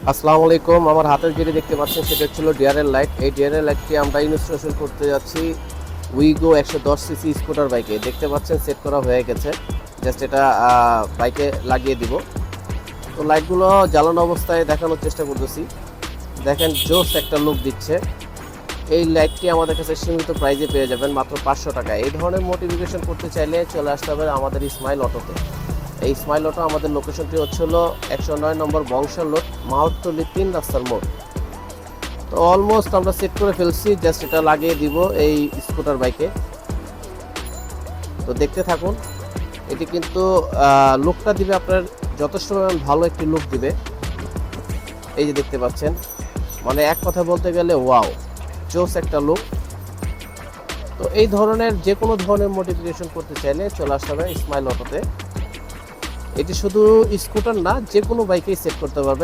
আসসালামু আলাইকুম। আমার হাতের যেটি দেখতে পাচ্ছেন সেটা হচ্ছিল ডিআরএল লাইট। এই ডিআরএল লাইটটি আমরা ইনস্টলেশন করতে যাচ্ছি উইগো 110 সিসি স্কুটার বাইকে। দেখতে পাচ্ছেন সেট করা হয়ে গেছে, জাস্ট এটা বাইকে লাগিয়ে দিব। তো লাইটগুলো জ্বালানো অবস্থায় দেখানোর চেষ্টা করতেছি। দেখেন জোস একটা লুক দিচ্ছে। এই লাইটটি আমাদের কাছে সীমিত প্রাইজে পেয়ে যাবেন মাত্র 500 টাকা। এই ধরনের মোটিফিকেশন করতে চাইলে চলে আসতে হবে আমাদের স্মাইল অটোতে। এই স্মাইল অটো আমাদের লোকেশনটি হচ্ছিল 109 নম্বর বংশাল রোড, মাহতলি 3 রাস্তার মোড়। তো অলমোস্ট আমরা সেট করে ফেলছি, জাস্ট এটা লাগিয়ে দিব এই স্কুটার বাইকে। তো দেখতে থাকুন। এটি কিন্তু লুকটা দিবে আপনার যথেষ্ট ভালো একটি লুক দিবে। এই যে দেখতে পাচ্ছেন, মানে এক কথা বলতে গেলে ওয়াও, জোস একটা লুক। তো এই ধরনের যে কোনো ধরনের মডিফিকেশন করতে চাইলে চলে আসতে হবে স্মাইল অটোতে। এটি শুধু স্কুটার না, যে কোনো বাইকেই সেট করতে পারবে।